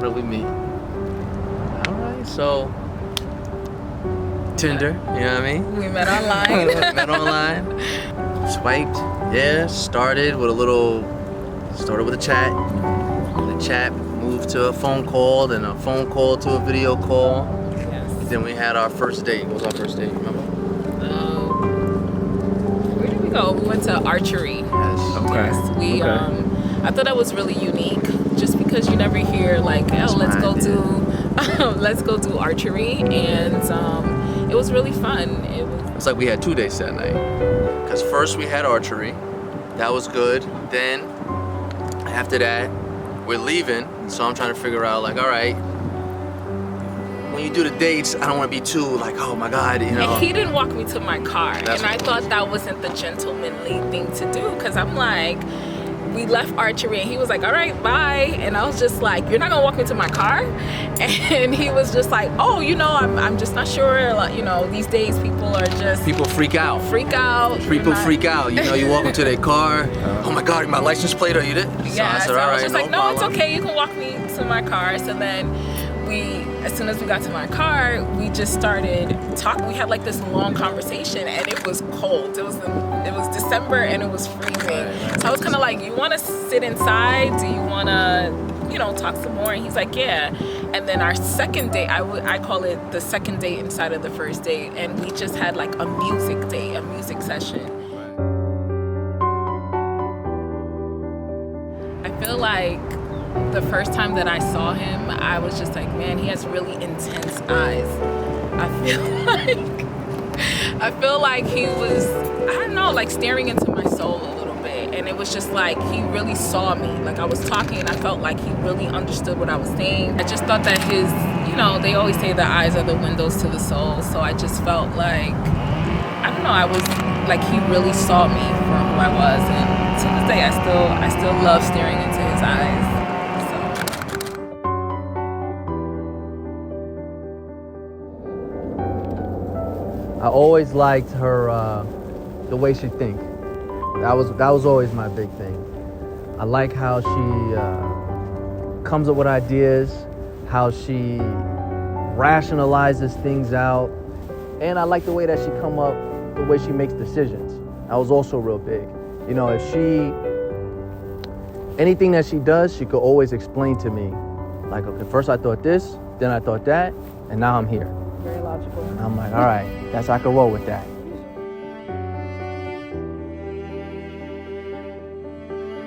did we meet? All right, so Tinder, you know what I mean? We met online. Met online, swiped, yeah, started with a chat. The chat moved to a phone call, then a phone call to a video call. Yes. Then we had our first date. What was our first date, remember? Where did we go? We went to archery. Yes. Okay. Yes, we Okay. I thought that was really unique, just because you never hear like, oh, let's go do archery, and it was really fun. It's like we had 2 dates that night. Because first we had archery. That was good. Then after that, we're leaving. So I'm trying to figure out like, all right, when you do the dates, I don't want to be too like, oh my God, you know. And he didn't walk me to my car, That's and I thought that wasn't the gentlemanly thing to do, because I'm like, we left archery and he was like, all right, bye. And I was just like, you're not gonna walk me to my car? And he was just like, oh, you know, I'm just not sure. Like, you know, these days people are just People freak out. freak out. People freak out. You know, you walk into their car. Oh my God, my license plate, are you did? Yeah, so I was just like, no, it's problem. okay. You can walk me to my car. So then as soon as we got to my car, we just started talking. We had like this long conversation, and it was cold. It was December, and it was freezing. So I was kind of like, you want to sit inside? Do you want to, you know, talk some more? And he's like, yeah. And then our second date, I call it the second date inside of the first date, and we just had like a music date, a music session. I feel like the first time that I saw him, I was just like, man, he has really intense eyes. I feel like he was, I don't know, like staring into my soul a little bit. And it was just like, he really saw me. Like I was talking and I felt like he really understood what I was saying. I just thought that his, you know, they always say the eyes are the windows to the soul. So I just felt like, I don't know, I was like, he really saw me for who I was. And to this day, I still love staring into his eyes. I always liked her, the way she think. That was always my big thing. I like how she comes up with ideas, how she rationalizes things out, and I like the way that she the way she makes decisions. That was also real big. You know, anything that she does, she could always explain to me, like, okay, first I thought this, then I thought that, and now I'm here. Very logical. And I'm like, all right, I can roll with that.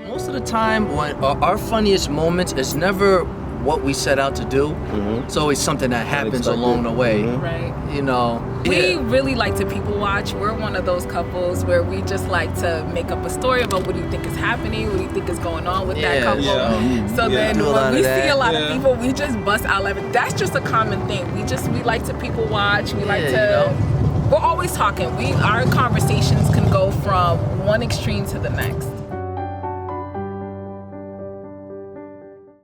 Most of the time, when our funniest moments is never what we set out to do. It's always something that happens along the way. Right. You know. We really like to people watch. We're one of those couples where we just like to make up a story about what do you think is happening, what do you think is going on with that couple. So then when we see a lot of people, we just bust out laughing. That's just a common thing. We like to people watch. We like to. You know. We're always talking. Our conversations can go from one extreme to the next.